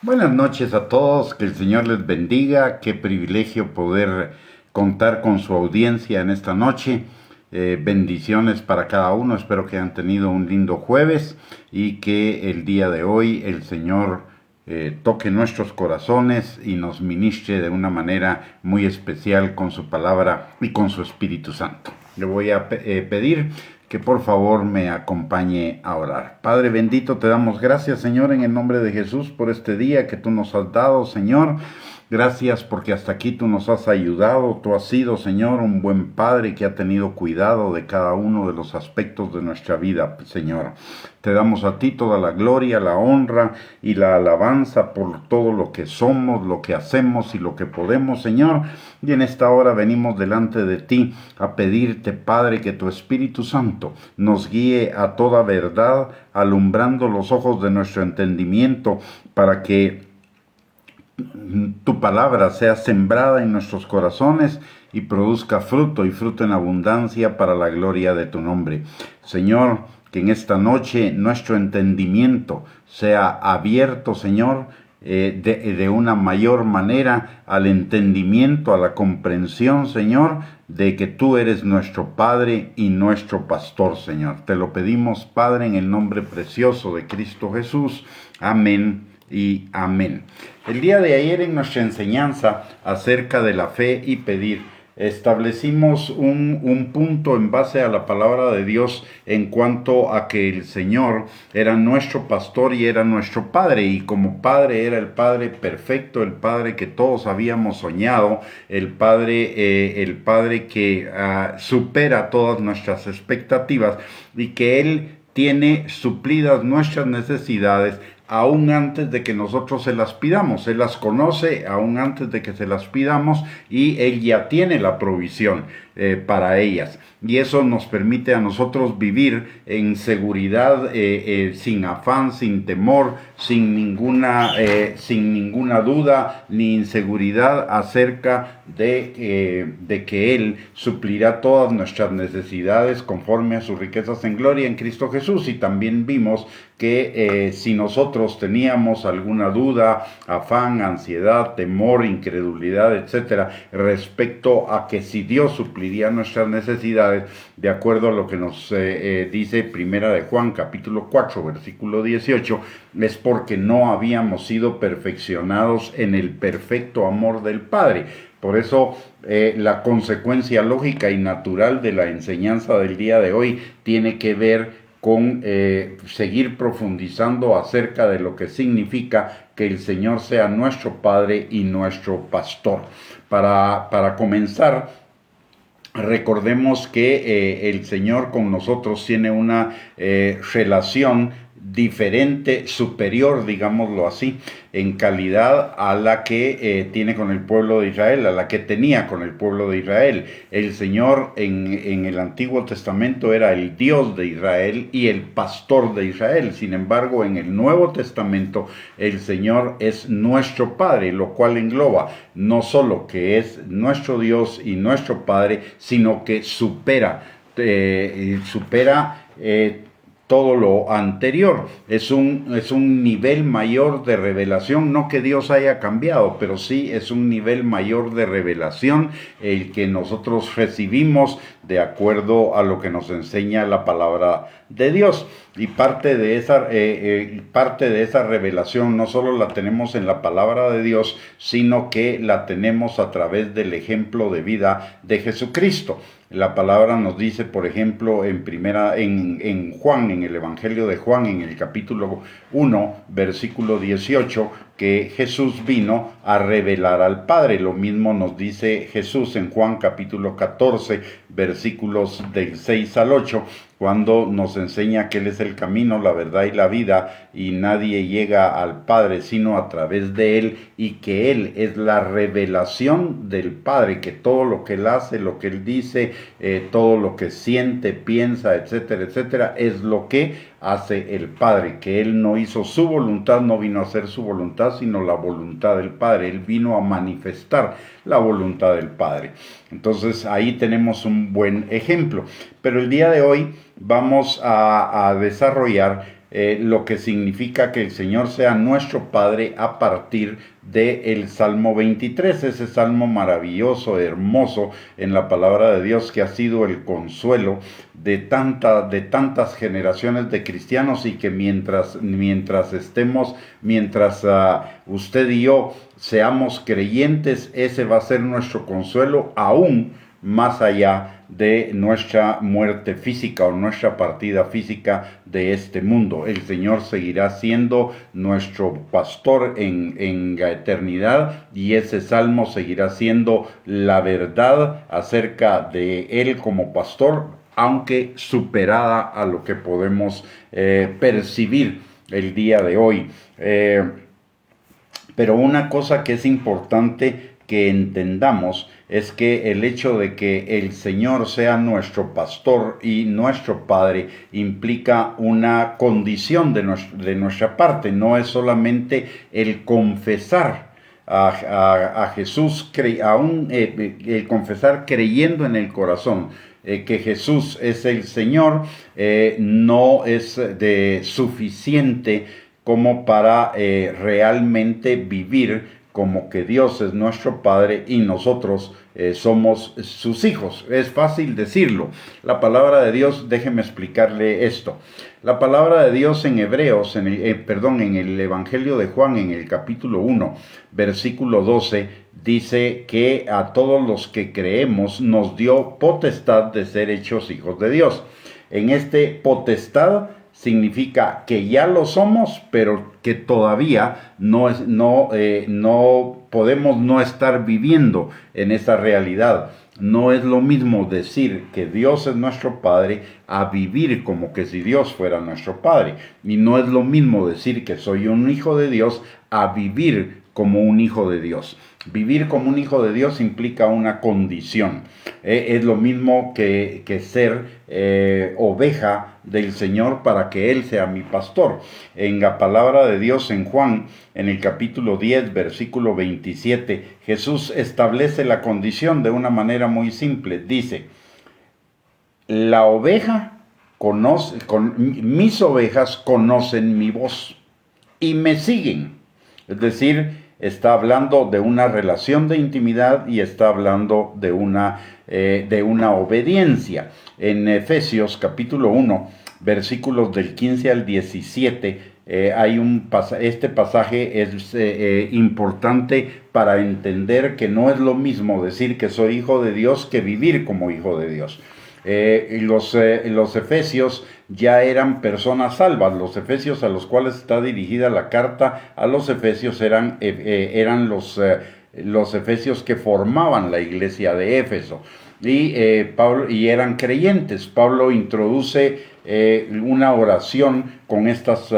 Buenas noches a todos, que el Señor les bendiga, qué privilegio poder contar con su audiencia en esta noche. Bendiciones para cada uno, espero que hayan tenido un lindo jueves y que el día de hoy el Señor toque nuestros corazones y nos ministre de una manera muy especial con su palabra y con su Espíritu Santo. Le voy a pedir que por favor me acompañe a orar. Padre bendito, te damos gracias, Señor, en el nombre de Jesús por este día que tú nos has dado, Señor. Gracias porque hasta aquí tú nos has ayudado. Tú has sido, Señor, un buen Padre que ha tenido cuidado de cada uno de los aspectos de nuestra vida, Señor. Te damos a ti toda la gloria, la honra y la alabanza por todo lo que somos, lo que hacemos y lo que podemos, Señor. Y en esta hora venimos delante de ti a pedirte, Padre, que tu Espíritu Santo nos guíe a toda verdad, alumbrando los ojos de nuestro entendimiento para que tu palabra sea sembrada en nuestros corazones y produzca fruto y fruto en abundancia para la gloria de tu nombre. Señor, que en esta noche nuestro entendimiento sea abierto, Señor, de una mayor manera al entendimiento, a la comprensión, Señor, de que tú eres nuestro Padre y nuestro Pastor, Señor. Te lo pedimos, Padre, en el nombre precioso de Cristo Jesús. Amén y amén. El día de ayer en nuestra enseñanza acerca de la fe y pedir, establecimos un punto en base a la palabra de Dios en cuanto a que el Señor era nuestro pastor y era nuestro Padre, y como Padre era el Padre perfecto, el Padre que todos habíamos soñado, el Padre que supera todas nuestras expectativas y que Él tiene suplidas nuestras necesidades aún antes de que nosotros se las pidamos. Él las conoce aún antes de que se las pidamos y Él ya tiene la provisión para ellas. Y eso nos permite a nosotros vivir en seguridad, sin afán, sin temor, sin ninguna duda ni inseguridad acerca de que Él suplirá todas nuestras necesidades conforme a sus riquezas en gloria en Cristo Jesús. Y también vimos que si nosotros teníamos alguna duda, afán, ansiedad, temor, incredulidad, etcétera, respecto a que si Dios supliría nuestras necesidades, de acuerdo a lo que nos dice Primera de Juan, capítulo 4, versículo 18, es porque no habíamos sido perfeccionados en el perfecto amor del Padre. Por eso la consecuencia lógica y natural de la enseñanza del día de hoy tiene que ver con seguir profundizando acerca de lo que significa que el Señor sea nuestro Padre y nuestro Pastor. Para comenzar, recordemos que el Señor con nosotros tiene una relación diferente, superior, digámoslo así, en calidad a la que tiene con el pueblo de Israel, a la que tenía con el pueblo de Israel. El Señor en el Antiguo Testamento era el Dios de Israel y el pastor de Israel. Sin embargo, en el Nuevo Testamento el Señor es nuestro Padre, lo cual engloba no solo que es nuestro Dios y nuestro Padre, sino que supera todo lo anterior. Es un nivel mayor de revelación, no que Dios haya cambiado, pero sí es un nivel mayor de revelación el que nosotros recibimos de acuerdo a lo que nos enseña la palabra de Dios. Y parte de esa revelación no solo la tenemos en la palabra de Dios, sino que la tenemos a través del ejemplo de vida de Jesucristo. La palabra nos dice, por ejemplo, en Juan, en el Evangelio de Juan, en el capítulo 1, versículo 18, que Jesús vino a revelar al Padre. Lo mismo nos dice Jesús en Juan capítulo 14, versículos del 6 al 8, cuando nos enseña que Él es el camino, la verdad y la vida, y nadie llega al Padre sino a través de Él, y que Él es la revelación del Padre, que todo lo que Él hace, lo que Él dice, todo lo que siente, piensa, etcétera, etcétera, es lo que hace el Padre, que Él no hizo su voluntad, no vino a hacer su voluntad, sino la voluntad del Padre. Él vino a manifestar la voluntad del Padre. Entonces ahí tenemos un buen ejemplo. Pero el día de hoy vamos a desarrollar lo que significa que el Señor sea nuestro Padre a partir del Salmo 23, ese salmo maravilloso, hermoso en la palabra de Dios, que ha sido el consuelo de tantas generaciones de cristianos, y que mientras usted y yo seamos creyentes, ese va a ser nuestro consuelo, aún más allá de nuestra muerte física o nuestra partida física de este mundo. El Señor seguirá siendo nuestro pastor en la eternidad, y ese salmo seguirá siendo la verdad acerca de Él como pastor, aunque superada a lo que podemos percibir el día de hoy. Pero una cosa que es importante que entendamos es que el hecho de que el Señor sea nuestro pastor y nuestro Padre implica una condición de nuestra parte. No es solamente el confesar a Jesús, el confesar creyendo en el corazón que Jesús es el Señor, no es suficiente como para realmente vivir como que Dios es nuestro Padre y nosotros somos sus hijos. Es fácil decirlo. La palabra de Dios, déjeme explicarle esto. La palabra de Dios en Hebreos, en el Evangelio de Juan, en el capítulo 1, versículo 12, dice que a todos los que creemos nos dio potestad de ser hechos hijos de Dios. En este potestad significa que ya lo somos, pero que todavía no podemos no estar viviendo en esa realidad. No es lo mismo decir que Dios es nuestro Padre a vivir como que si Dios fuera nuestro Padre. Y no es lo mismo decir que soy un hijo de Dios a vivir como un hijo de Dios. Vivir como un hijo de Dios implica una condición. Es lo mismo que ser oveja del Señor para que Él sea mi pastor. En la palabra de Dios en Juan, en el capítulo 10, versículo 27, Jesús establece la condición de una manera muy simple. Dice, la oveja mis ovejas conocen mi voz y me siguen. Es decir, está hablando de una relación de intimidad y está hablando de una obediencia. En Efesios capítulo 1, versículos del 15 al 17, este pasaje es importante para entender que no es lo mismo decir que soy hijo de Dios que vivir como hijo de Dios. Los efesios ya eran personas salvas. Los efesios a los cuales está dirigida la carta a los efesios eran los efesios que formaban la iglesia de Éfeso. Y eran creyentes. Pablo introduce una oración con estas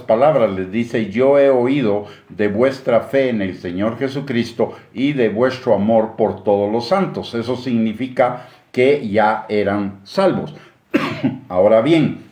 palabras. Les dice: yo he oído de vuestra fe en el Señor Jesucristo y de vuestro amor por todos los santos. Eso significa que ya eran salvos. Ahora bien,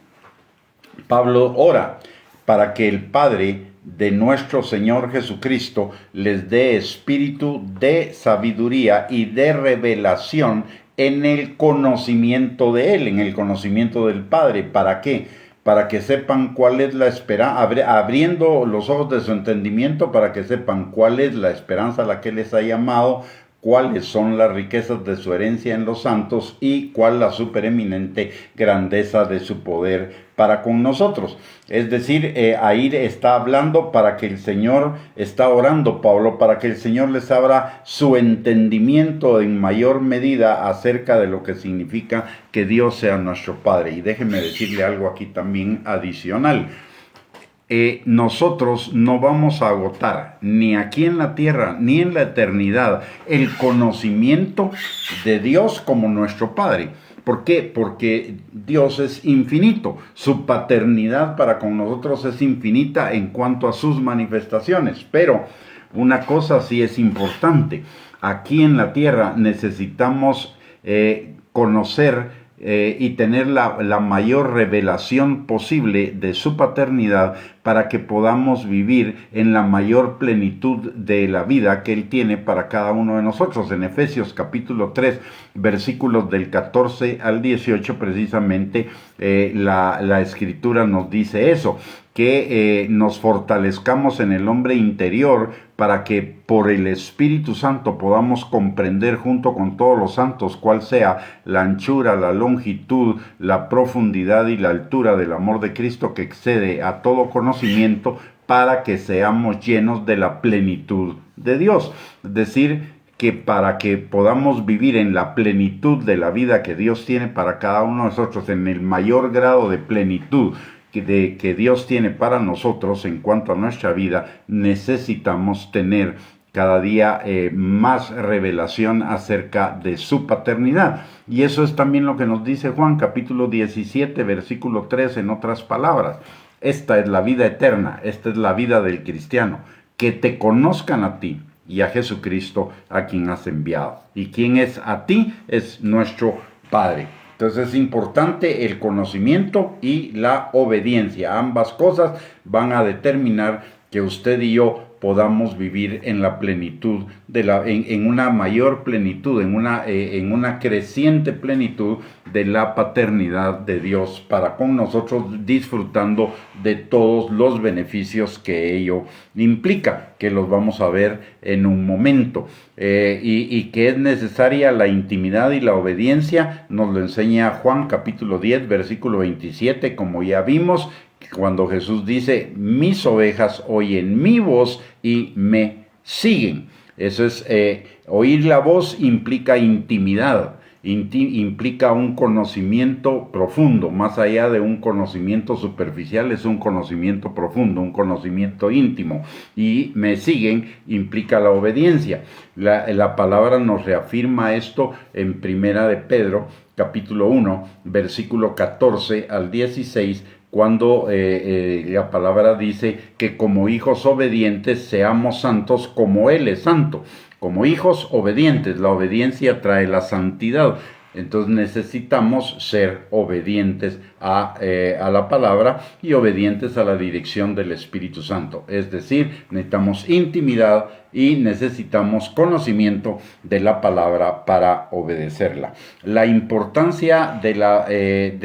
Pablo ora para que el Padre de nuestro Señor Jesucristo les dé espíritu de sabiduría y de revelación en el conocimiento de Él, en el conocimiento del Padre. ¿Para qué? Para que sepan cuál es la esperanza, abriendo los ojos de su entendimiento, para que sepan cuál es la esperanza a la que les ha llamado, cuáles son las riquezas de su herencia en los santos y cuál la supereminente grandeza de su poder para con nosotros. Es decir, ahí está hablando para que el Señor, está orando Pablo, para que el Señor les abra su entendimiento en mayor medida acerca de lo que significa que Dios sea nuestro Padre. Y déjenme decirle algo aquí también adicional. Nosotros no vamos a agotar ni aquí en la tierra ni en la eternidad el conocimiento de Dios como nuestro Padre. ¿Por qué? Porque Dios es infinito. Su paternidad para con nosotros es infinita en cuanto a sus manifestaciones. Pero una cosa sí es importante. Aquí en la tierra necesitamos conocer y tener la mayor revelación posible de su paternidad para que podamos vivir en la mayor plenitud de la vida que Él tiene para cada uno de nosotros. En Efesios capítulo 3, versículos del 14 al 18, precisamente la Escritura nos dice eso, que nos fortalezcamos en el hombre interior para que por el Espíritu Santo podamos comprender junto con todos los santos cuál sea la anchura, la longitud, la profundidad y la altura del amor de Cristo que excede a todo conocimiento, para que seamos llenos de la plenitud de Dios. Es decir, que para que podamos vivir en la plenitud de la vida que Dios tiene para cada uno de nosotros, en el mayor grado de plenitud que Dios tiene para nosotros en cuanto a nuestra vida, necesitamos tener cada día más revelación acerca de su paternidad. Y eso es también lo que nos dice Juan capítulo 17, versículo 3, en otras palabras. Esta es la vida eterna, esta es la vida del cristiano, que te conozcan a ti y a Jesucristo a quien has enviado. Y quien es a ti es nuestro Padre. Entonces es importante el conocimiento y la obediencia. Ambas cosas van a determinar que usted y yo podamos vivir en la plenitud, en una mayor plenitud, en una creciente plenitud de la paternidad de Dios para con nosotros, disfrutando de todos los beneficios que ello implica, que los vamos a ver en un momento. Y que es necesaria la intimidad y la obediencia, nos lo enseña Juan capítulo 10, versículo 27, como ya vimos, cuando Jesús dice: mis ovejas oyen mi voz y me siguen. Eso es, oír la voz implica intimidad, implica un conocimiento profundo, más allá de un conocimiento superficial, es un conocimiento profundo, un conocimiento íntimo. Y me siguen implica la obediencia. La palabra nos reafirma esto en Primera de Pedro, capítulo 1, versículo 14 al 16, cuando la palabra dice que como hijos obedientes seamos santos como Él es santo. Como hijos obedientes, la obediencia trae la santidad. Entonces necesitamos ser obedientes a la palabra y obedientes a la dirección del Espíritu Santo. Es decir, necesitamos intimidad y necesitamos conocimiento de la palabra para obedecerla. La importancia de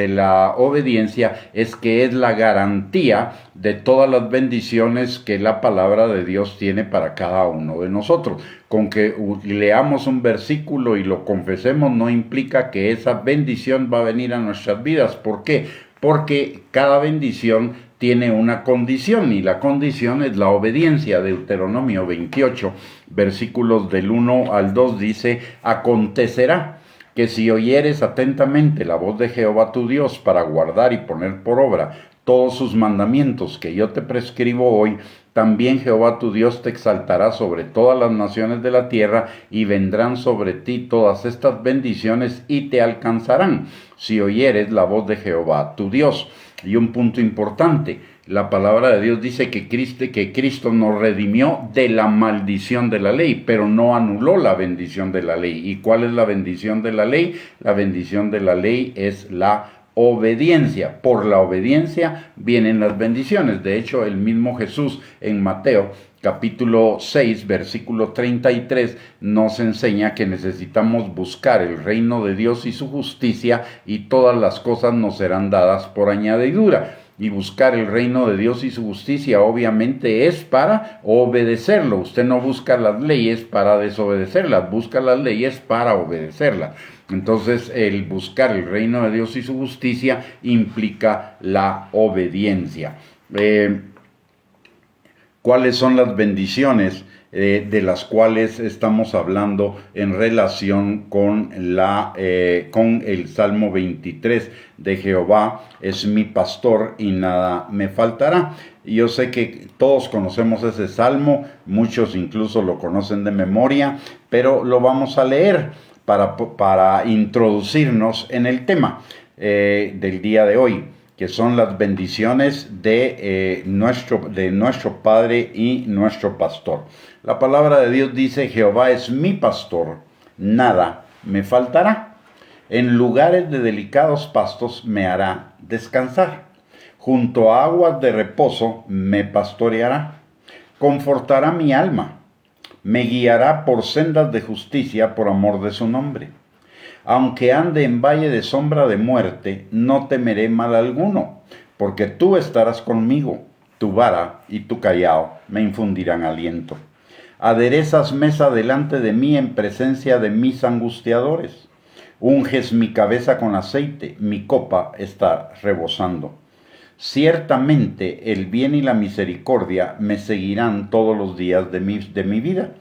la obediencia es que es la garantía de todas las bendiciones que la palabra de Dios tiene para cada uno de nosotros. Con que leamos un versículo y lo confesemos no implica que esa bendición va a venir a nuestras vidas. ¿Por qué? Porque cada bendición tiene una condición, y la condición es la obediencia. Deuteronomio 28, versículos del 1 al 2 dice: acontecerá que si oyeres atentamente la voz de Jehová tu Dios para guardar y poner por obra todos sus mandamientos que yo te prescribo hoy, también Jehová tu Dios te exaltará sobre todas las naciones de la tierra, y vendrán sobre ti todas estas bendiciones y te alcanzarán, si oyeres la voz de Jehová tu Dios. Y un punto importante, la palabra de Dios dice que Cristo nos redimió de la maldición de la ley, pero no anuló la bendición de la ley. ¿Y cuál es la bendición de la ley? La bendición de la ley es la obediencia. Por la obediencia vienen las bendiciones. De hecho, el mismo Jesús en Mateo capítulo 6, versículo 33, nos enseña que necesitamos buscar el reino de Dios y su justicia, y todas las cosas nos serán dadas por añadidura. Y buscar el reino de Dios y su justicia obviamente es para obedecerlo. Usted no busca las leyes para desobedecerlas, busca las leyes para obedecerlas. Entonces, el buscar el reino de Dios y su justicia implica la obediencia. ¿Cuáles son las bendiciones de las cuales estamos hablando en relación con el Salmo 23 de Jehová es mi pastor y nada me faltará? Y yo sé que todos conocemos ese salmo, muchos incluso lo conocen de memoria, pero lo vamos a leer para introducirnos en el tema del día de hoy, que son las bendiciones de nuestro Padre y nuestro pastor. La palabra de Dios dice: Jehová es mi pastor, nada me faltará. En lugares de delicados pastos me hará descansar. Junto a aguas de reposo me pastoreará. Confortará mi alma. Me guiará por sendas de justicia por amor de su nombre. Aunque ande en valle de sombra de muerte, no temeré mal alguno, porque tú estarás conmigo. Tu vara y tu callado me infundirán aliento. Aderezas mesa delante de mí en presencia de mis angustiadores. Unges mi cabeza con aceite, mi copa está rebosando. Ciertamente el bien y la misericordia me seguirán todos los días de mi vida,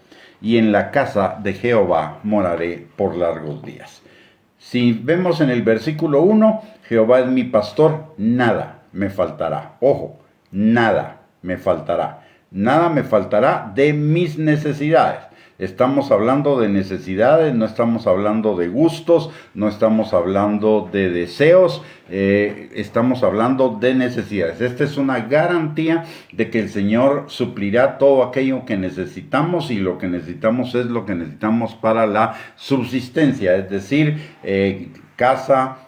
y en la casa de Jehová moraré por largos días. Si vemos en el versículo 1, Jehová es mi pastor, nada me faltará. Ojo, nada me faltará. Nada me faltará de mis necesidades. Estamos hablando de necesidades, no estamos hablando de gustos, no estamos hablando de deseos, estamos hablando de necesidades. Esta es una garantía de que el Señor suplirá todo aquello que necesitamos, y lo que necesitamos es lo que necesitamos para la subsistencia, es decir, casa,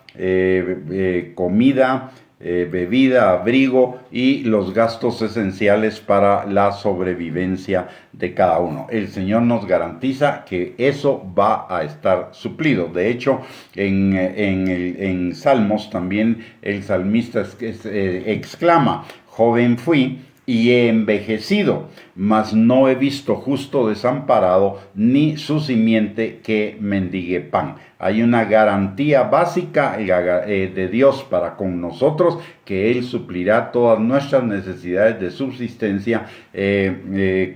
comida, bebida, abrigo y los gastos esenciales para la sobrevivencia de cada uno. El Señor nos garantiza que eso va a estar suplido. De hecho, en Salmos también el salmista exclama: joven fui y he envejecido, mas no he visto justo desamparado, ni su simiente que mendigue pan. Hay una garantía básica de Dios para con nosotros, que Él suplirá todas nuestras necesidades de subsistencia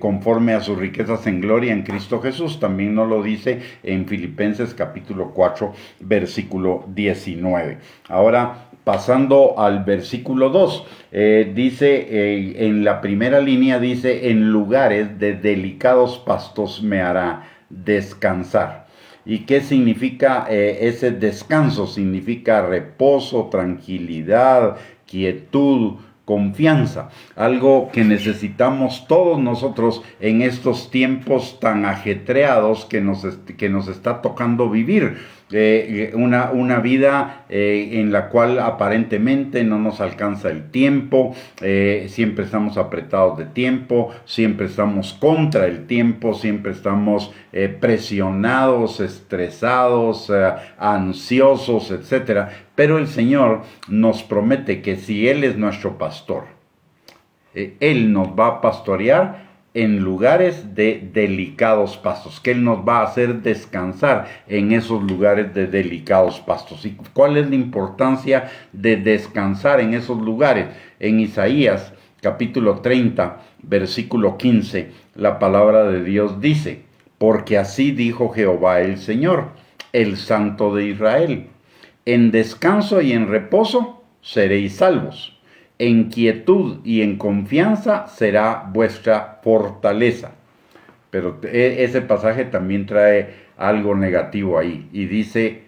conforme a sus riquezas en gloria en Cristo Jesús. También nos lo dice en Filipenses capítulo 4, versículo 19. Ahora, pasando al versículo 2, dice, en la primera línea dice: en lugares de delicados pastos me hará descansar. ¿Y qué significa ese descanso? Significa reposo, tranquilidad, quietud, confianza, algo que necesitamos todos nosotros en estos tiempos tan ajetreados que nos está tocando vivir. Una vida en la cual aparentemente no nos alcanza el tiempo, siempre estamos apretados de tiempo, siempre estamos contra el tiempo, siempre estamos presionados, estresados, ansiosos, etc. Pero el Señor nos promete que si Él es nuestro pastor, Él nos va a pastorear en lugares de delicados pastos, que Él nos va a hacer descansar en esos lugares de delicados pastos. ¿Y cuál es la importancia de descansar en esos lugares? En Isaías capítulo 30, versículo 15, la palabra de Dios dice: porque así dijo Jehová el Señor, el Santo de Israel: en descanso y en reposo seréis salvos. En quietud y en confianza será vuestra fortaleza. Pero ese pasaje también trae algo negativo ahí, y dice: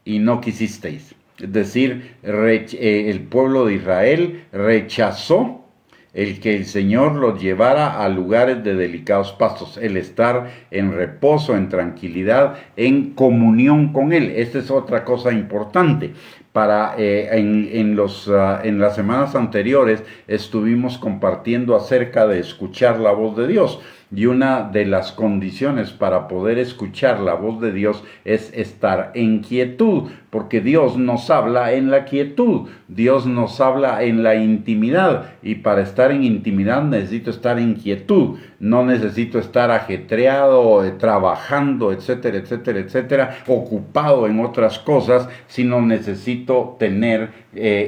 y no quisisteis. Es decir, el pueblo de Israel rechazó el que el Señor los llevara a lugares de delicados pastos, el estar en reposo, en tranquilidad, en comunión con Él. Esta es otra cosa importante. En las semanas anteriores estuvimos compartiendo acerca de escuchar la voz de Dios. Y una de las condiciones para poder escuchar la voz de Dios es estar en quietud, porque Dios nos habla en la quietud, Dios nos habla en la intimidad, y para estar en intimidad necesito estar en quietud, no necesito estar ajetreado, trabajando, etcétera, etcétera, etcétera, ocupado en otras cosas, sino necesito tener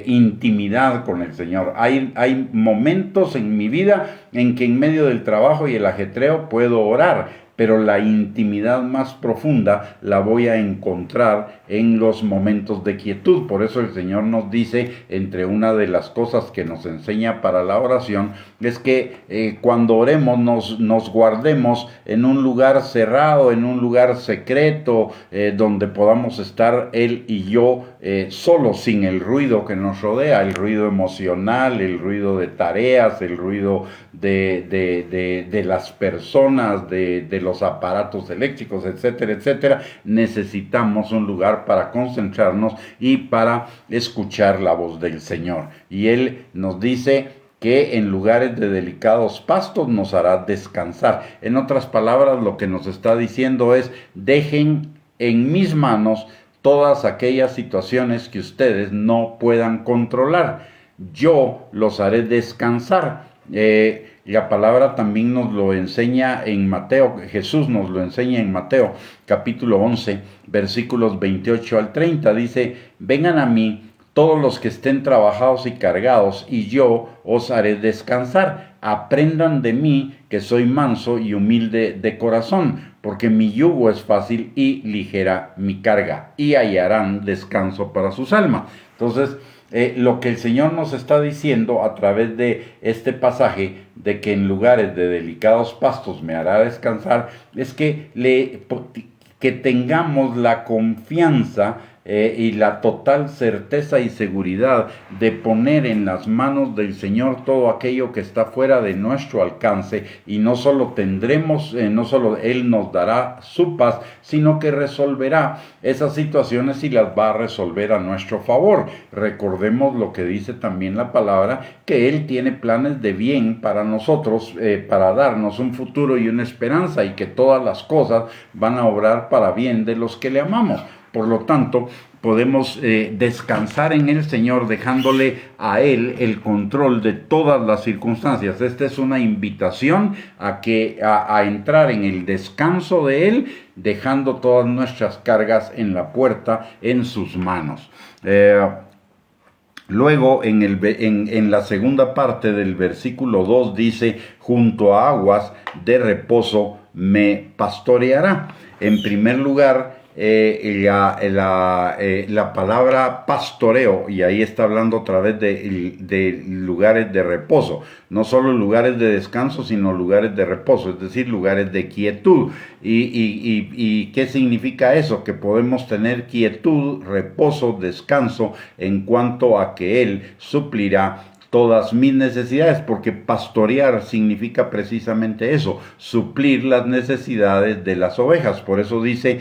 intimidad con el Señor. Hay momentos en mi vida en que en medio del trabajo y el ajetreo puedo orar, pero la intimidad más profunda la voy a encontrar en los momentos de quietud. Por eso el Señor nos dice, entre una de las cosas que nos enseña para la oración, es que cuando oremos nos guardemos en un lugar cerrado, en un lugar secreto, donde podamos estar Él y yo solos, sin el ruido que nos rodea, el ruido emocional, el ruido de tareas, el ruido de las personas, de los aparatos eléctricos, etcétera, etcétera. Necesitamos un lugar para concentrarnos y para escuchar la voz del Señor. Y Él nos dice que en lugares de delicados pastos nos hará descansar. En otras palabras, lo que nos está diciendo es: dejen en mis manos todas aquellas situaciones que ustedes no puedan controlar. Yo los haré descansar. La palabra también nos lo enseña en Mateo, Jesús nos lo enseña en Mateo capítulo 11, versículos 28 al 30. Dice: vengan a mí todos los que estén trabajados y cargados, y yo os haré descansar. Aprendan de mí, que soy manso y humilde de corazón, porque mi yugo es fácil y ligera mi carga, y hallarán descanso para sus almas. Entonces, lo que el Señor nos está diciendo a través de este pasaje, de que en lugares de delicados pastos me hará descansar, es que tengamos la confianza y la total certeza y seguridad de poner en las manos del Señor todo aquello que está fuera de nuestro alcance, y no solo no solo Él nos dará su paz, sino que resolverá esas situaciones y las va a resolver a nuestro favor. Recordemos lo que dice también la palabra, que Él tiene planes de bien para nosotros, para darnos un futuro y una esperanza, y que todas las cosas van a obrar para bien de los que le amamos. Por lo tanto, podemos descansar en el Señor, dejándole a Él el control de todas las circunstancias. Esta es una invitación a entrar en el descanso de Él, dejando todas nuestras cargas en la puerta, en sus manos. Luego, en la segunda parte del versículo 2 dice: junto a aguas de reposo me pastoreará. En primer lugar, la palabra pastoreo, y ahí está hablando otra vez de lugares de reposo, no solo lugares de descanso, sino lugares de reposo, es decir, lugares de quietud. ¿Y qué significa eso? Que podemos tener quietud, reposo, descanso, en cuanto a que Él suplirá todas mis necesidades, porque pastorear significa precisamente eso, suplir las necesidades de las ovejas. Por eso dice: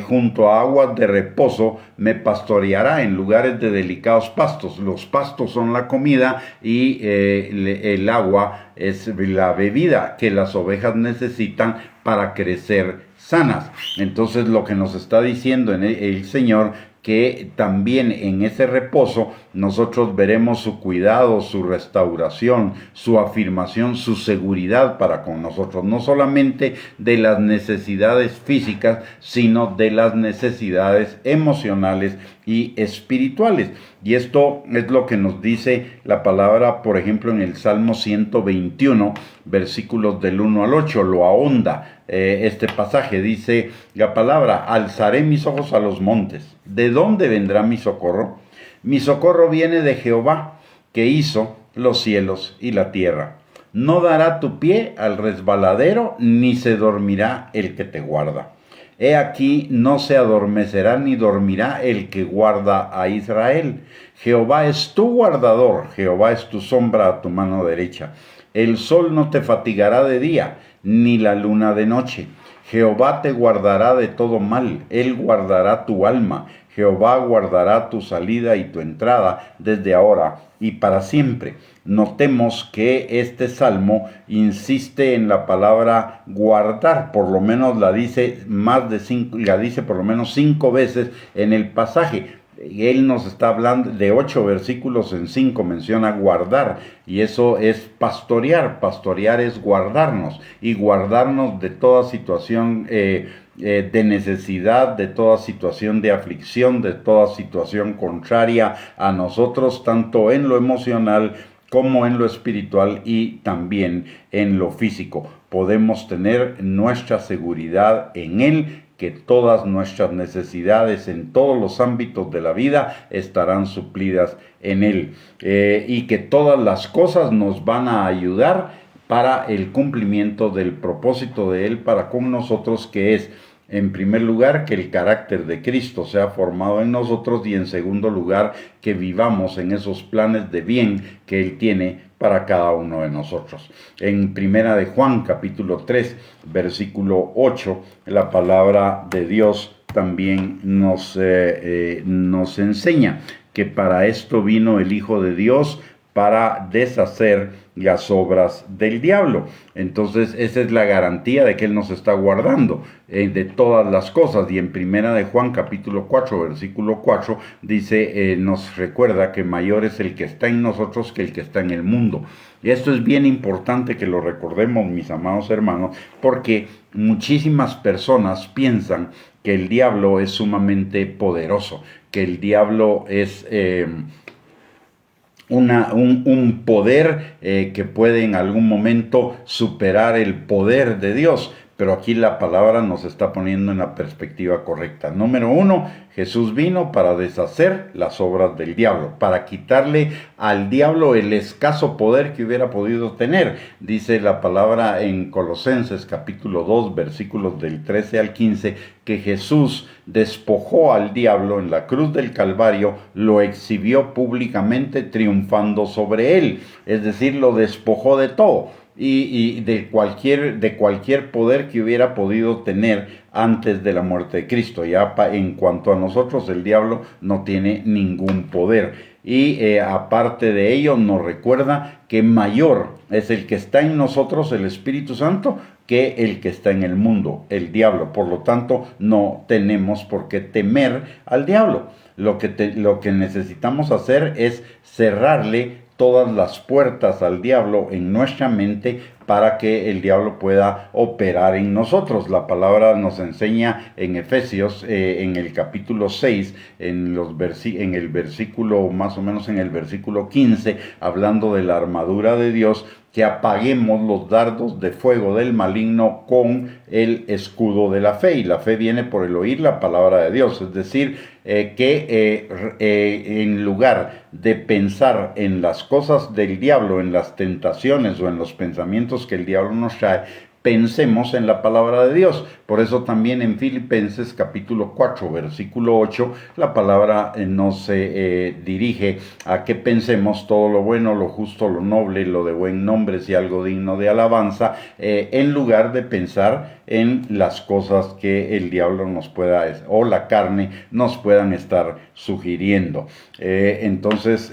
junto a aguas de reposo me pastoreará, en lugares de delicados pastos. Los pastos son la comida, y el agua es la bebida que las ovejas necesitan para crecer sanas. Entonces, lo que nos está diciendo el Señor, que también en ese reposo nosotros veremos su cuidado, su restauración, su afirmación, su seguridad para con nosotros, no solamente de las necesidades físicas, sino de las necesidades emocionales y espirituales. Y esto es lo que nos dice la palabra, por ejemplo, en el Salmo 121, versículos del 1 al 8, lo ahonda este pasaje. Dice la palabra: alzaré mis ojos a los montes. ¿De dónde vendrá mi socorro? Mi socorro viene de Jehová, que hizo los cielos y la tierra. No dará tu pie al resbaladero, ni se dormirá el que te guarda. He aquí, no se adormecerá ni dormirá el que guarda a Israel. Jehová es tu guardador, Jehová es tu sombra a tu mano derecha. El sol no te fatigará de día, ni la luna de noche. Jehová te guardará de todo mal, Él guardará tu alma. Jehová guardará tu salida y tu entrada desde ahora y para siempre. Notemos que este salmo insiste en la palabra guardar, por lo menos la dice por lo menos 5 veces en el pasaje. Él nos está hablando de 8 versículos, en 5 menciona guardar, y eso es pastorear. Pastorear es guardarnos, y guardarnos de toda situación de necesidad, de toda situación de aflicción, de toda situación contraria a nosotros, tanto en lo emocional como en lo espiritual y también en lo físico. Podemos tener nuestra seguridad en Él, que todas nuestras necesidades en todos los ámbitos de la vida estarán suplidas en Él, y que todas las cosas nos van a ayudar para el cumplimiento del propósito de Él para con nosotros, que es, en primer lugar, que el carácter de Cristo sea formado en nosotros, y en segundo lugar, que vivamos en esos planes de bien que Él tiene para cada uno de nosotros. En Primera de Juan, capítulo 3, versículo 8, la palabra de Dios también nos enseña que para esto vino el Hijo de Dios, para deshacer las obras del diablo. Entonces esa es la garantía de que Él nos está guardando de todas las cosas. Y en Primera de Juan capítulo 4 versículo 4 dice, nos recuerda que mayor es el que está en nosotros que el que está en el mundo. Y esto es bien importante que lo recordemos, mis amados hermanos, porque muchísimas personas piensan que el diablo es sumamente poderoso, que el diablo es un poder que puede en algún momento superar el poder de Dios. Pero aquí la palabra nos está poniendo en la perspectiva correcta. Número 1, Jesús vino para deshacer las obras del diablo, para quitarle al diablo el escaso poder que hubiera podido tener. Dice la palabra en Colosenses capítulo 2, versículos del 13 al 15, que Jesús despojó al diablo en la cruz del Calvario, lo exhibió públicamente triunfando sobre él. Es decir, lo despojó de todo. Y de cualquier poder que hubiera podido tener antes de la muerte de Cristo. Ya en cuanto a nosotros, el diablo no tiene ningún poder. Y aparte de ello, nos recuerda que mayor es el que está en nosotros, el Espíritu Santo, que el que está en el mundo, el diablo. Por lo tanto, no tenemos por qué temer al diablo. Lo que necesitamos hacer es cerrarle todas las puertas al diablo en nuestra mente para que el diablo pueda operar en nosotros. La palabra nos enseña en Efesios, en el capítulo 6, en el versículo, más o menos en el versículo 15, hablando de la armadura de Dios, que apaguemos los dardos de fuego del maligno con el escudo de la fe. Y la fe viene por el oír la palabra de Dios. Es decir, en lugar de pensar en las cosas del diablo, en las tentaciones o en los pensamientos que el diablo nos trae, pensemos en la palabra de Dios. Por eso también en Filipenses capítulo 4, versículo 8, la palabra nos dirige a que pensemos todo lo bueno, lo justo, lo noble, lo de buen nombre, si algo digno de alabanza, en lugar de pensar en las cosas que el diablo nos pueda, o la carne nos puedan estar sugiriendo. Entonces,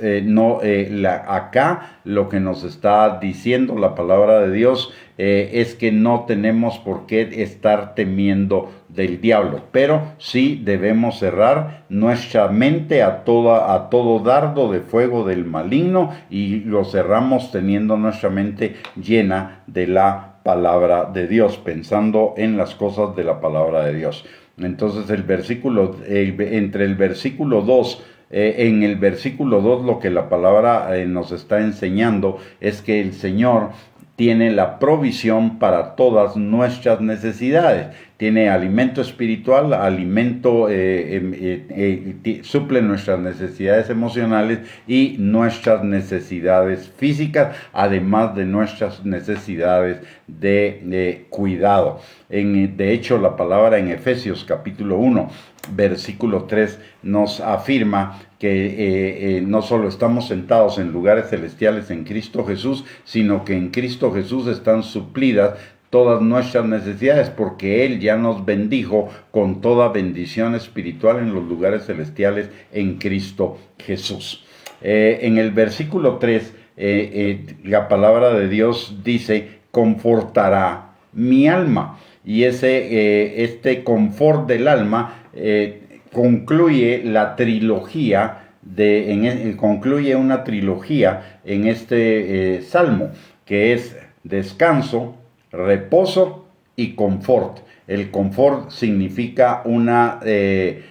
acá lo que nos está diciendo la palabra de Dios es que no tenemos por qué estar temiendo del diablo, pero sí debemos cerrar nuestra mente a todo dardo de fuego del maligno, y lo cerramos teniendo nuestra mente llena de la palabra de Dios, pensando en las cosas de la palabra de Dios. Entonces entre el versículo 2, en el versículo 2 lo que la palabra nos está enseñando es que el Señor tiene la provisión para todas nuestras necesidades. Tiene alimento espiritual, suple nuestras necesidades emocionales y nuestras necesidades físicas, además de nuestras necesidades de cuidado. De hecho, la palabra en Efesios capítulo 1, versículo 3, nos afirma que no solo estamos sentados en lugares celestiales en Cristo Jesús, sino que en Cristo Jesús están suplidas todas nuestras necesidades, porque Él ya nos bendijo con toda bendición espiritual en los lugares celestiales en Cristo Jesús. En el versículo 3, la palabra de Dios dice, confortará mi alma. Y este confort del alma concluye la trilogía, concluye una trilogía en este salmo, que es descanso, reposo y confort. El confort significa el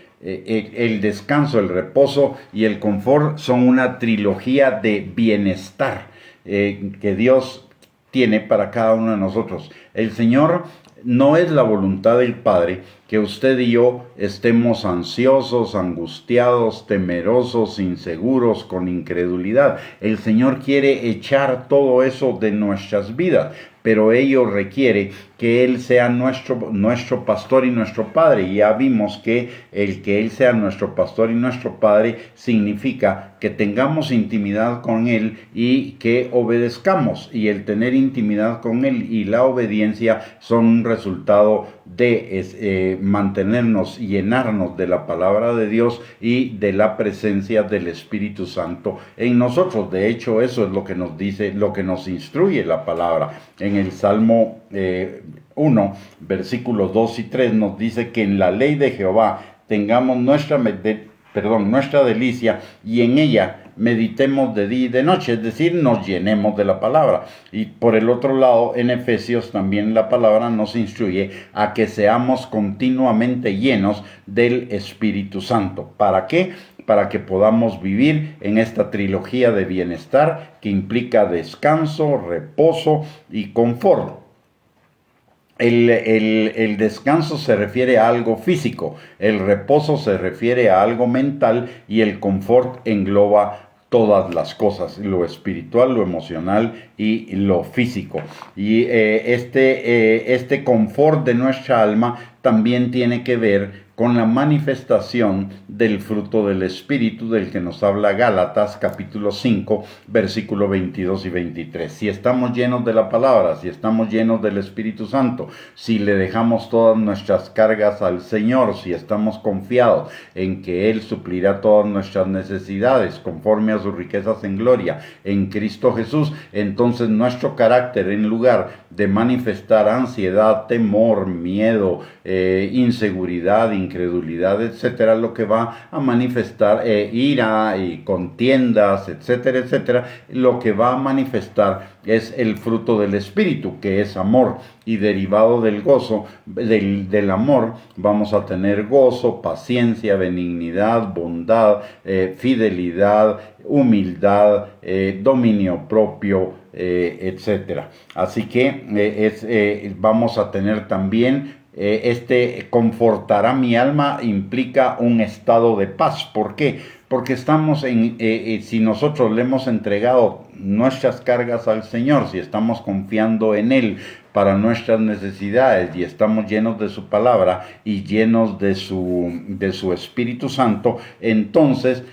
descanso, el reposo y el confort son una trilogía de bienestar que Dios tiene para cada uno de nosotros. El Señor, no es la voluntad del Padre que usted y yo estemos ansiosos, angustiados, temerosos, inseguros, con incredulidad. El Señor quiere echar todo eso de nuestras vidas, pero ello requiere que Él sea nuestro pastor y nuestro Padre. Ya vimos que el que Él sea nuestro pastor y nuestro Padre significa que tengamos intimidad con Él y que obedezcamos. Y el tener intimidad con Él y la obediencia son un resultado de mantenernos, llenarnos de la palabra de Dios y de la presencia del Espíritu Santo en nosotros. De hecho, eso es lo que nos dice, lo que nos instruye la palabra. En el Salmo 1, versículos 2 y 3 nos dice que en la ley de Jehová tengamos nuestra delicia, y en ella meditemos de día y de noche, es decir, nos llenemos de la palabra. Y por el otro lado, en Efesios también la palabra nos instruye a que seamos continuamente llenos del Espíritu Santo. ¿Para qué? Para que podamos vivir en esta trilogía de bienestar que implica descanso, reposo y confort. El descanso se refiere a algo físico, el reposo se refiere a algo mental y el confort engloba todas las cosas, lo espiritual, lo emocional y lo físico. Y este confort de nuestra alma también tiene que ver con la manifestación del fruto del Espíritu del que nos habla Gálatas capítulo 5, versículo 22 y 23. Si estamos llenos de la palabra, si estamos llenos del Espíritu Santo, si le dejamos todas nuestras cargas al Señor, si estamos confiados en que Él suplirá todas nuestras necesidades conforme a sus riquezas en gloria en Cristo Jesús, entonces nuestro carácter, en lugar de manifestar ansiedad, temor, miedo, inseguridad, incredulidad, etcétera, lo que va a manifestar ira y contiendas, etcétera, etcétera, lo que va a manifestar es el fruto del Espíritu, que es amor, y derivado del gozo, del amor, vamos a tener gozo, paciencia, benignidad, bondad, fidelidad, humildad, dominio propio, etcétera. Así que vamos a tener también confortará mi alma, implica un estado de paz. ¿Por qué? Porque estamos si nosotros le hemos entregado nuestras cargas al Señor, si estamos confiando en Él para nuestras necesidades y estamos llenos de su palabra y llenos de su Espíritu Santo, entonces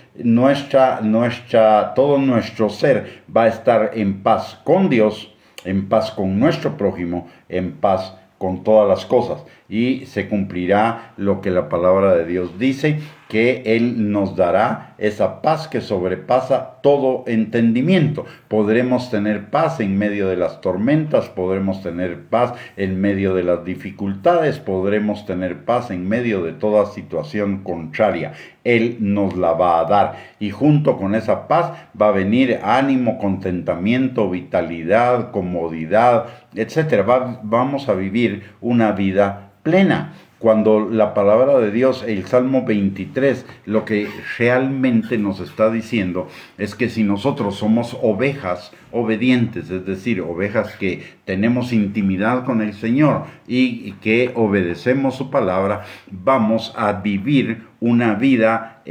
todo nuestro ser va a estar en paz con Dios, en paz con nuestro prójimo, en paz con todas las cosas, y se cumplirá lo que la palabra de Dios dice, que Él nos dará esa paz que sobrepasa todo entendimiento. Podremos tener paz en medio de las tormentas, podremos tener paz en medio de las dificultades, podremos tener paz en medio de toda situación contraria. Él nos la va a dar, y junto con esa paz va a venir ánimo, contentamiento, vitalidad, comodidad, etcétera. Vamos a vivir una vida plena. Cuando la palabra de Dios, el Salmo 23, lo que realmente nos está diciendo es que si nosotros somos ovejas obedientes, es decir, ovejas que tenemos intimidad con el Señor y que obedecemos su palabra, vamos a vivir una vida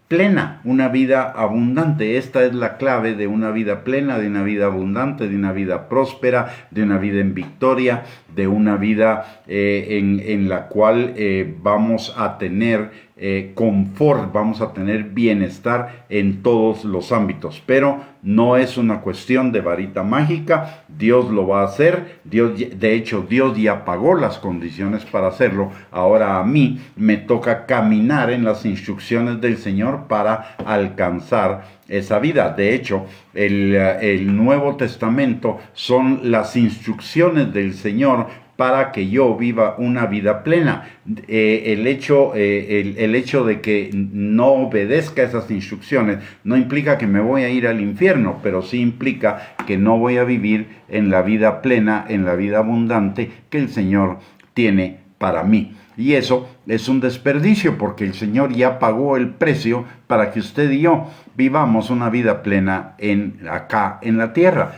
plena, una vida abundante. Esta es la clave de una vida plena, de una vida abundante, de una vida próspera, de una vida en victoria, de una vida en la cual vamos a tener confort, vamos a tener bienestar en todos los ámbitos. Pero no es una cuestión de varita mágica, Dios lo va a hacer. De hecho, Dios ya pagó las condiciones para hacerlo. Ahora a mí me toca caminar en las instrucciones del Señor para alcanzar esa vida. De hecho, el Nuevo Testamento son las instrucciones del Señor para que yo viva una vida plena. El hecho de que no obedezca esas instrucciones no implica que me voy a ir al infierno, pero sí implica que no voy a vivir en la vida plena, en la vida abundante que el Señor tiene para mí. Y eso es un desperdicio, porque el Señor ya pagó el precio para que usted y yo vivamos una vida plena acá en la tierra.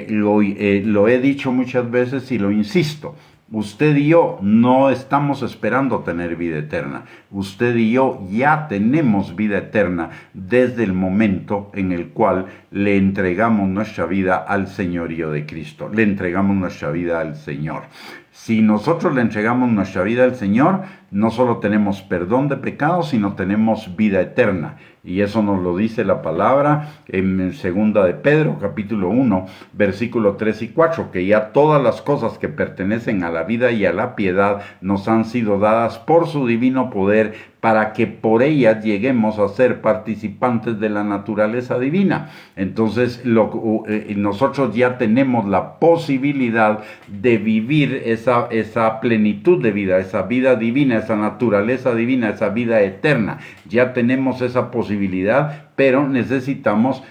lo he dicho muchas veces y lo insisto. Usted y yo no estamos esperando tener vida eterna. Usted y yo ya tenemos vida eterna desde el momento en el cual le entregamos nuestra vida al señorío de Cristo. Le entregamos nuestra vida al Señor. Si nosotros le entregamos nuestra vida al Señor, no solo tenemos perdón de pecados, sino tenemos vida eterna. Y eso nos lo dice la palabra en 2 de Pedro, capítulo 1, versículo 3 y 4, que ya todas las cosas que pertenecen a la vida y a la piedad nos han sido dadas por su divino poder, para que por ellas lleguemos a ser participantes de la naturaleza divina. Entonces nosotros ya tenemos la posibilidad de vivir esa plenitud de vida, esa vida divina, esa naturaleza divina, esa vida eterna. Ya tenemos esa posibilidad, pero necesitamos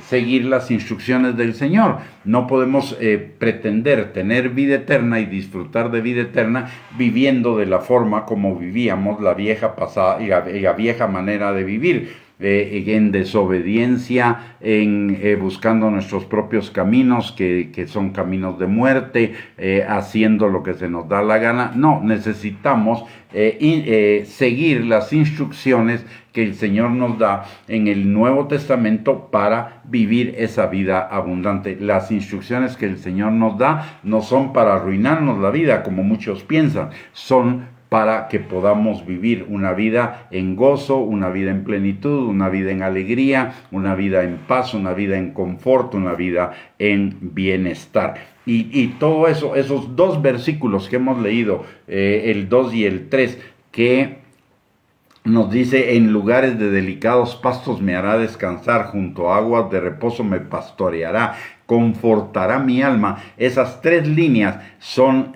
seguir las instrucciones del Señor. No podemos pretender tener vida eterna y disfrutar de vida eterna viviendo de la forma como vivíamos la vieja pasada y la vieja manera de vivir. En desobediencia, buscando nuestros propios caminos, que son caminos de muerte, haciendo lo que se nos da la gana. No, necesitamos seguir las instrucciones que el Señor nos da en el Nuevo Testamento para vivir esa vida abundante. Las instrucciones que el Señor nos da no son para arruinarnos la vida, como muchos piensan, son para que podamos vivir una vida en gozo, una vida en plenitud, una vida en alegría, una vida en paz, una vida en confort, una vida en bienestar. Y todo eso, esos dos versículos que hemos leído, el 2 y el 3, que nos dice: en lugares de delicados pastos me hará descansar, junto a aguas de reposo me pastoreará, confortará mi alma. Esas tres líneas son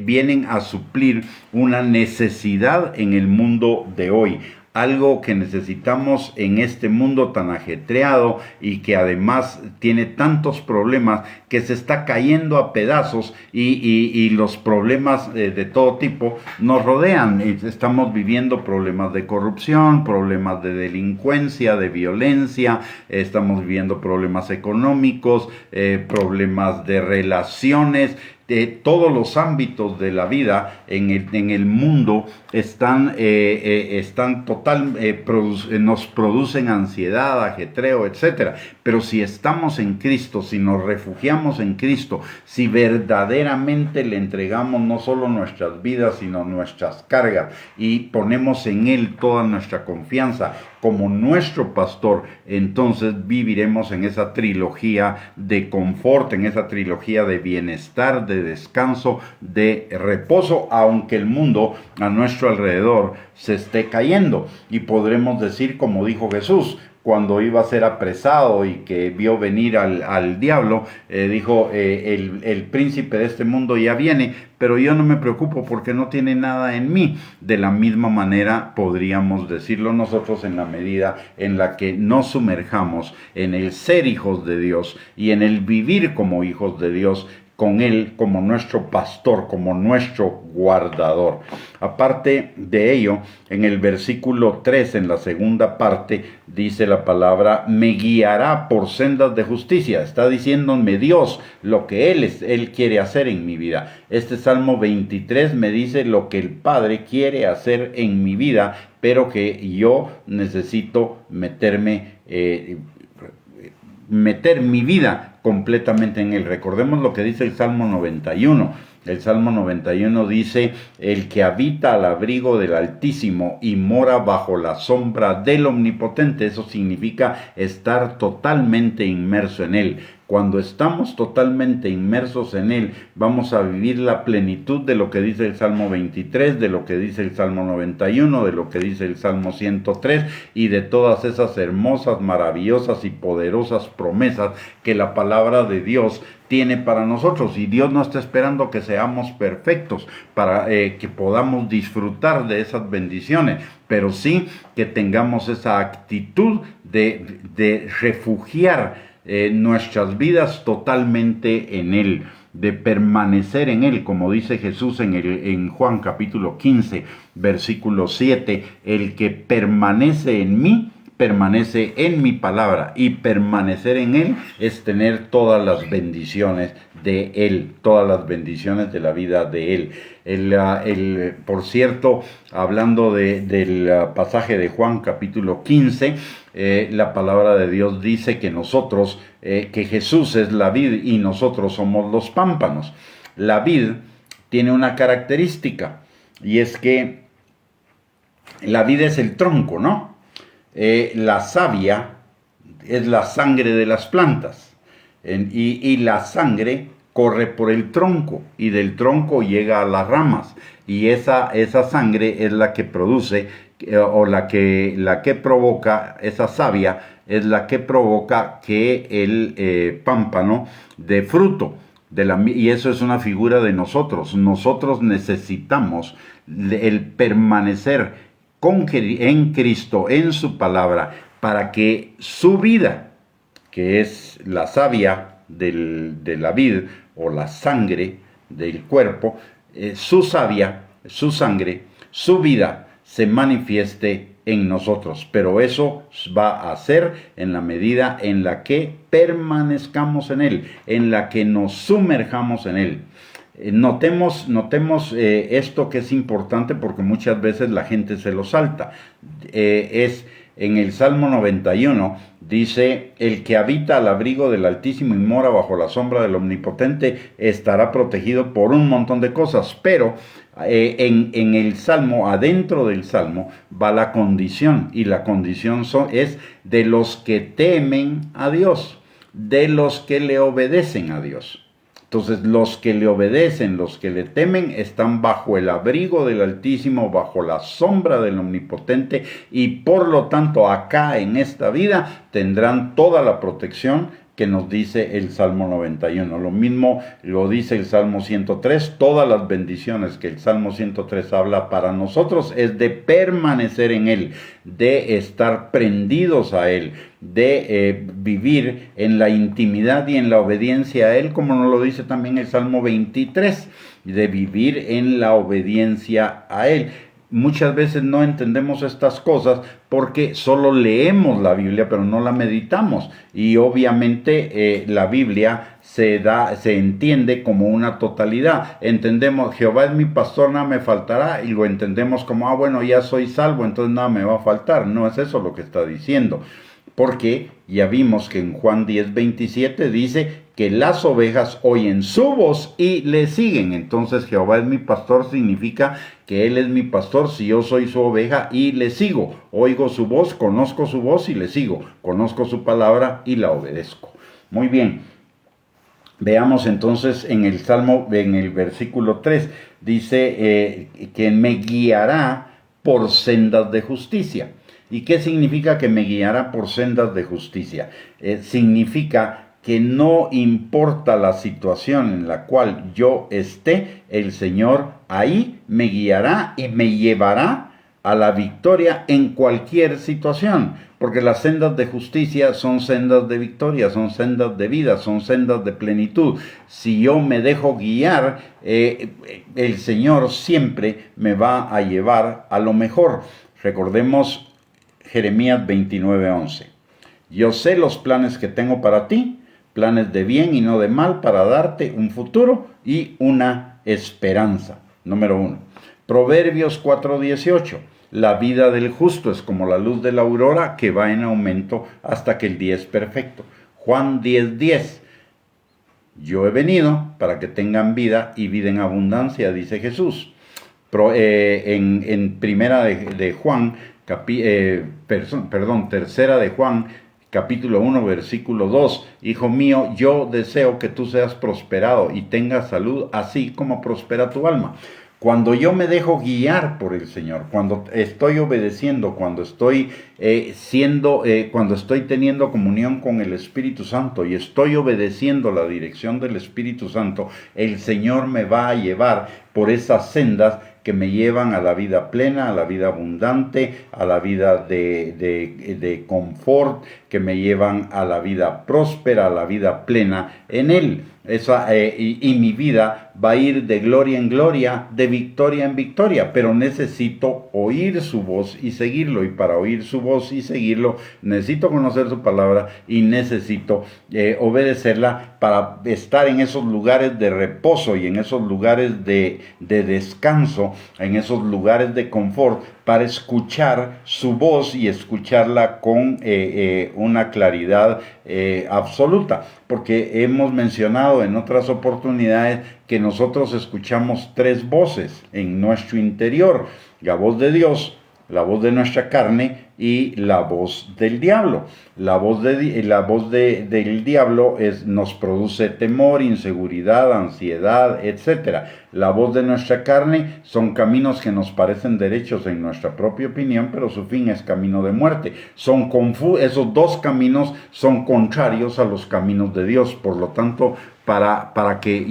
vienen a suplir una necesidad en el mundo de hoy. Algo que necesitamos en este mundo tan ajetreado y que además tiene tantos problemas, que se está cayendo a pedazos, y los problemas de todo tipo nos rodean. Estamos viviendo problemas de corrupción, problemas de delincuencia, de violencia, estamos viviendo problemas económicos, problemas de relaciones. Todos los ámbitos de la vida en el mundo nos producen ansiedad, ajetreo, etc. Pero si estamos en Cristo, si nos refugiamos en Cristo, si verdaderamente le entregamos no solo nuestras vidas, sino nuestras cargas, y ponemos en Él toda nuestra confianza como nuestro pastor, entonces viviremos en esa trilogía de confort, en esa trilogía de bienestar, de descanso, de reposo, aunque el mundo a nuestro alrededor se esté cayendo. Y podremos decir, como dijo Jesús cuando iba a ser apresado y que vio venir al diablo, dijo: el príncipe de este mundo ya viene, pero yo no me preocupo porque no tiene nada en mí. De la misma manera podríamos decirlo nosotros, en la medida en la que nos sumerjamos en el ser hijos de Dios y en el vivir como hijos de Dios, con Él como nuestro pastor, como nuestro guardador. Aparte de ello, en el versículo 3, en la segunda parte, dice la palabra: me guiará por sendas de justicia. Está diciéndome Dios lo que Él quiere hacer en mi vida. Este Salmo 23 me dice lo que el Padre quiere hacer en mi vida, pero que yo necesito meter mi vida completamente en Él. Recordemos lo que dice el Salmo 91. El Salmo 91 dice: el que habita al abrigo del Altísimo y mora bajo la sombra del Omnipotente. Eso significa estar totalmente inmerso en Él. Cuando estamos totalmente inmersos en Él, vamos a vivir la plenitud de lo que dice el Salmo 23, de lo que dice el Salmo 91, de lo que dice el Salmo 103 y de todas esas hermosas, maravillosas y poderosas promesas que la palabra de Dios tiene para nosotros. Y Dios no está esperando que seamos perfectos para que podamos disfrutar de esas bendiciones, pero sí que tengamos esa actitud de refugiar nuestras vidas totalmente en Él, de permanecer en Él, como dice Jesús en Juan capítulo 15, versículo 7, el que permanece en mí, permanece en mi palabra, y permanecer en Él es tener todas las bendiciones de Él, todas las bendiciones de la vida de Él. Por cierto, hablando del pasaje de Juan capítulo 15, la palabra de Dios dice que nosotros, que Jesús es la vid y nosotros somos los pámpanos. La vid tiene una característica, y es que la vid es el tronco, ¿no? La savia es la sangre de las plantas, y la sangre corre por el tronco, y del tronco llega a las ramas, y esa sangre es la que produce, o la que provoca, esa savia es la que provoca que el pámpano dé fruto. Y eso es una figura de nosotros. Nosotros necesitamos el permanecer en Cristo, en su palabra, para que su vida, que es la savia de la vid, o la sangre del cuerpo, su savia, su sangre, su vida, se manifieste en nosotros. Pero eso va a ser en la medida en la que permanezcamos en Él, en la que nos sumerjamos en Él. Notemos esto, que es importante, porque muchas veces la gente se lo salta. Es en el Salmo 91, dice: el que habita al abrigo del Altísimo y mora bajo la sombra del Omnipotente estará protegido por un montón de cosas. Pero en el Salmo, adentro del Salmo, va la condición, y la condición es de los que temen a Dios, de los que le obedecen a Dios. Entonces, los que le obedecen, los que le temen, están bajo el abrigo del Altísimo, bajo la sombra del Omnipotente, y por lo tanto acá en esta vida tendrán toda la protección que nos dice el Salmo 91. Lo mismo lo dice el Salmo 103. Todas las bendiciones que el Salmo 103 habla para nosotros es de permanecer en Él, de estar prendidos a Él, de vivir en la intimidad y en la obediencia a Él, como nos lo dice también el Salmo 23, de vivir en la obediencia a Él. Muchas veces no entendemos estas cosas porque solo leemos la Biblia, pero no la meditamos. Y obviamente la Biblia se entiende como una totalidad. Entendemos: Jehová es mi pastor, nada me faltará, y lo entendemos como: bueno, ya soy salvo, entonces nada me va a faltar. No es eso lo que está diciendo. Porque ya vimos que en Juan 10:27 dice que las ovejas oyen su voz y le siguen. Entonces, Jehová es mi pastor significa que Él es mi pastor si yo soy su oveja y le sigo. Oigo su voz, conozco su voz y le sigo. Conozco su palabra y la obedezco. Muy bien. Veamos entonces en el Salmo, en el versículo 3, dice que me guiará por sendas de justicia. ¿Y qué significa que me guiará por sendas de justicia? Significa que no importa la situación en la cual yo esté, el Señor ahí me guiará y me llevará a la victoria en cualquier situación, porque las sendas de justicia son sendas de victoria, son sendas de vida, son sendas de plenitud. Si yo me dejo guiar, el Señor siempre me va a llevar a lo mejor. Recordemos Jeremías 29:11. Yo sé los planes que tengo para ti, planes de bien y no de mal, para darte un futuro y una esperanza. Número 1. Proverbios 4:18. La vida del justo es como la luz de la aurora, que va en aumento hasta que el día es perfecto. Juan 10:10. Yo he venido para que tengan vida y vida en abundancia, dice Jesús. En primera de Juan, tercera de Juan, capítulo 1, versículo 2. Hijo mío, yo deseo que tú seas prosperado y tengas salud, así como prospera tu alma. Cuando yo me dejo guiar por el Señor, cuando estoy obedeciendo, cuando estoy cuando estoy teniendo comunión con el Espíritu Santo y estoy obedeciendo la dirección del Espíritu Santo, el Señor me va a llevar por esas sendas que me llevan a la vida plena, a la vida abundante, a la vida de confort, que me llevan a la vida próspera, a la vida plena en Él. Y mi vida va a ir de gloria en gloria, de victoria en victoria, pero necesito oír su voz y seguirlo, y para oír su voz y seguirlo necesito conocer su palabra y necesito obedecerla para estar en esos lugares de reposo y en esos lugares de descanso, en esos lugares de confort, para escuchar su voz y escucharla con una claridad absoluta, porque hemos mencionado en otras oportunidades que nosotros escuchamos tres voces en nuestro interior: la voz de Dios, la voz de nuestra carne y la voz del diablo. La voz del diablo nos produce temor, inseguridad, ansiedad, etc. La voz de nuestra carne son caminos que nos parecen derechos en nuestra propia opinión, pero su fin es camino de muerte. Esos dos caminos son contrarios a los caminos de Dios. Por lo tanto, para que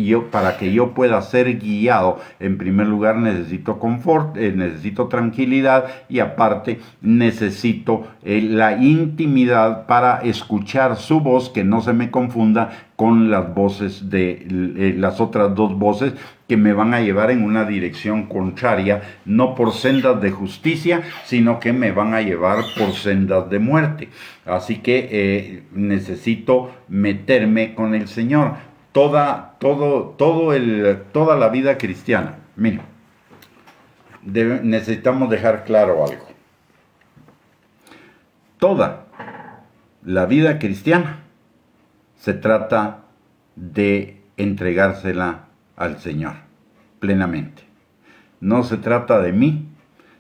yo pueda ser guiado, en primer lugar necesito confort, necesito tranquilidad, y aparte necesito la intimidad para escuchar su voz, que no se me confunda con las voces de las otras dos voces que me van a llevar en una dirección contraria, no por sendas de justicia, sino que me van a llevar por sendas de muerte. Así que necesito meterme con el Señor. Toda la vida cristiana, mira, necesitamos dejar claro algo. Toda la vida cristiana se trata de entregársela al Señor plenamente. No se trata de mí,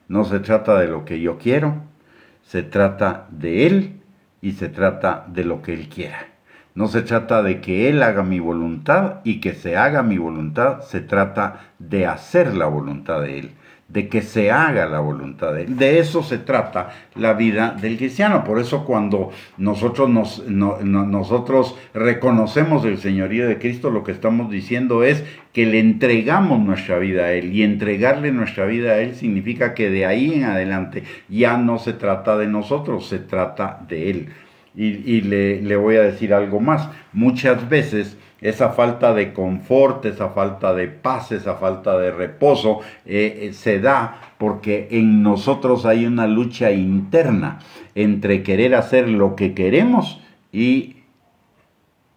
no se trata de lo que yo quiero, se trata de Él y se trata de lo que Él quiera. No se trata de que Él haga mi voluntad y que se haga mi voluntad, se trata de hacer la voluntad de Él, de que se haga la voluntad de Él. De eso se trata la vida del cristiano. Por eso cuando nosotros reconocemos el señorío de Cristo, lo que estamos diciendo es que le entregamos nuestra vida a Él, y entregarle nuestra vida a Él significa que de ahí en adelante ya no se trata de nosotros, se trata de Él. Y le voy a decir algo más. Muchas veces esa falta de confort, esa falta de paz, esa falta de reposo se da porque en nosotros hay una lucha interna entre querer hacer lo que queremos y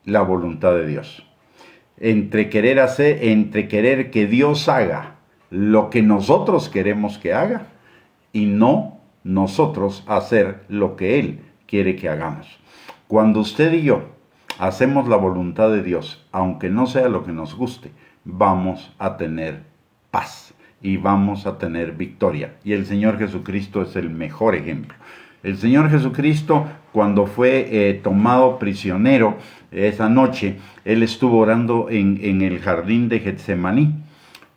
la voluntad de Dios. Entre querer que Dios haga lo que nosotros queremos que haga y no nosotros hacer lo que Él quiere que hagamos. Cuando usted y yo hacemos la voluntad de Dios, aunque no sea lo que nos guste, vamos a tener paz y vamos a tener victoria. Y el Señor Jesucristo es el mejor ejemplo. El Señor Jesucristo, cuando fue tomado prisionero esa noche, Él estuvo orando en el jardín de Getsemaní.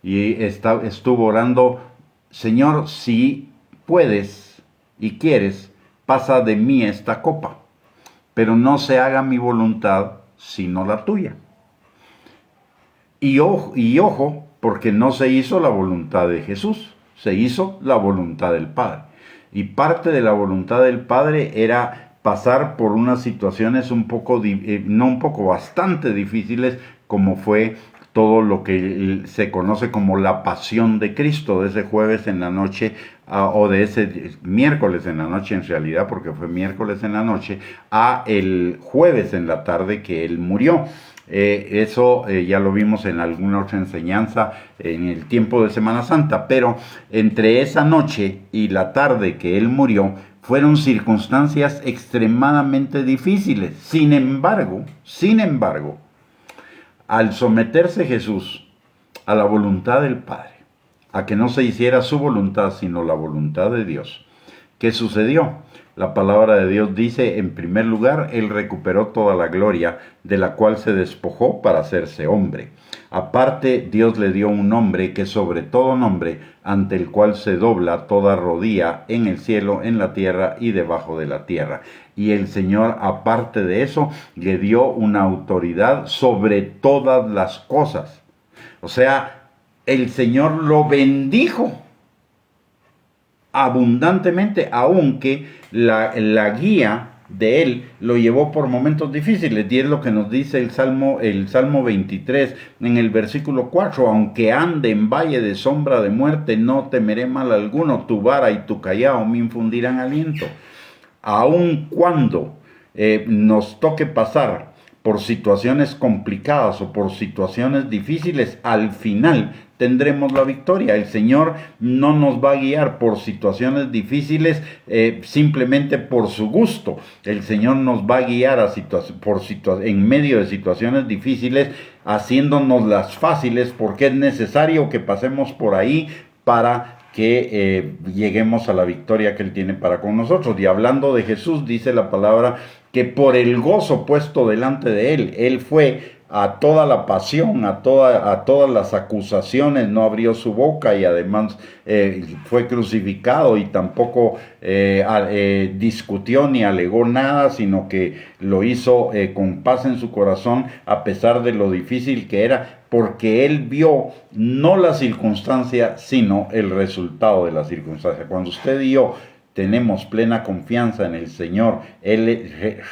Y estuvo orando: Señor, si puedes y quieres, pasa de mí esta copa, pero no se haga mi voluntad sino la tuya. Y ojo, porque no se hizo la voluntad de Jesús, se hizo la voluntad del Padre. Y parte de la voluntad del Padre era pasar por unas situaciones bastante difíciles, como fue todo lo que se conoce como la pasión de Cristo, de ese jueves en la noche, o de ese miércoles en la noche, en realidad, porque fue miércoles en la noche, a el jueves en la tarde que Él murió. Eso ya lo vimos en alguna otra enseñanza en el tiempo de Semana Santa, pero entre esa noche y la tarde que Él murió fueron circunstancias extremadamente difíciles. Sin embargo, al someterse Jesús a la voluntad del Padre, a que no se hiciera su voluntad sino la voluntad de Dios, ¿qué sucedió? La palabra de Dios dice, en primer lugar, Él recuperó toda la gloria de la cual se despojó para hacerse hombre. Aparte, Dios le dio un nombre que sobre todo nombre, ante el cual se dobla toda rodilla en el cielo, en la tierra y debajo de la tierra. Y el Señor, aparte de eso, le dio una autoridad sobre todas las cosas. O sea, el Señor lo bendijo abundantemente, aunque la guía de él lo llevó por momentos difíciles, y es lo que nos dice el Salmo 23 en el versículo 4: aunque ande en valle de sombra de muerte, no temeré mal alguno, tu vara y tu callado me infundirán aliento. Aun cuando nos toque pasar por situaciones complicadas o por situaciones difíciles, al final tendremos la victoria. El Señor no nos va a guiar por situaciones difíciles simplemente por su gusto. El Señor nos va a guiar en medio de situaciones difíciles, haciéndonos las fáciles, porque es necesario que pasemos por ahí para que lleguemos a la victoria que Él tiene para con nosotros. Y hablando de Jesús, dice la palabra que por el gozo puesto delante de Él fue a toda la pasión, a todas las acusaciones, no abrió su boca, y además fue crucificado, y tampoco discutió ni alegó nada, sino que lo hizo con paz en su corazón, a pesar de lo difícil que era, porque él vio no la circunstancia, sino el resultado de la circunstancia. Cuando usted y yo tenemos plena confianza en el Señor,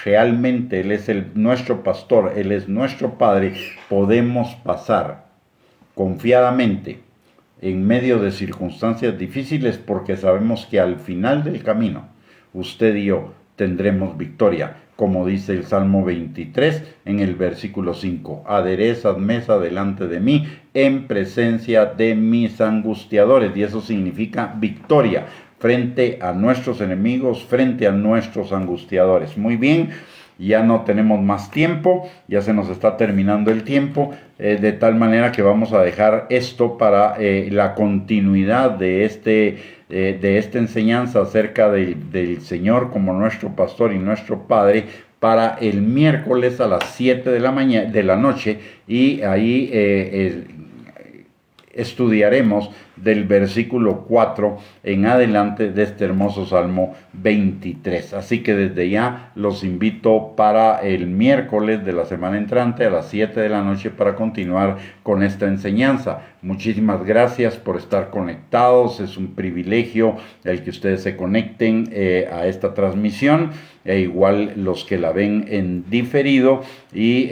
realmente Él es nuestro pastor, Él es nuestro Padre, podemos pasar confiadamente en medio de circunstancias difíciles, porque sabemos que al final del camino usted y yo tendremos victoria, como dice el Salmo 23 en el versículo 5: aderezas mesa delante de mí en presencia de mis angustiadores. Y eso significa victoria frente a nuestros enemigos, frente a nuestros angustiadores. Muy bien, ya no tenemos más tiempo, ya se nos está terminando el tiempo, de tal manera que vamos a dejar esto para la continuidad de esta enseñanza acerca del Señor como nuestro pastor y nuestro Padre, para el miércoles a las 7 de la noche, y ahí estudiaremos del versículo 4 en adelante de este hermoso Salmo 23. Así que desde ya los invito para el miércoles de la semana entrante a las 7 de la noche para continuar con esta enseñanza. Muchísimas gracias por estar conectados. Es un privilegio el que ustedes se conecten a esta transmisión, e igual los que la ven en diferido, y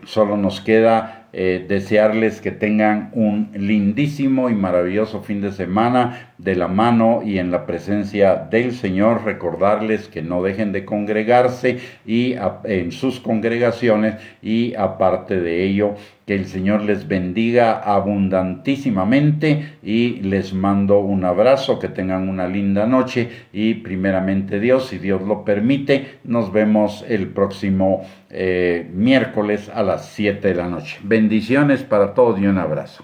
solo nos queda desearles que tengan un lindísimo y maravilloso fin de semana de la mano y en la presencia del Señor. Recordarles que no dejen de congregarse en sus congregaciones, y aparte de ello, que el Señor les bendiga abundantísimamente, y les mando un abrazo, que tengan una linda noche, y primeramente Dios, si Dios lo permite, nos vemos el próximo miércoles a las 7 de la noche. Bendiciones para todos y un abrazo.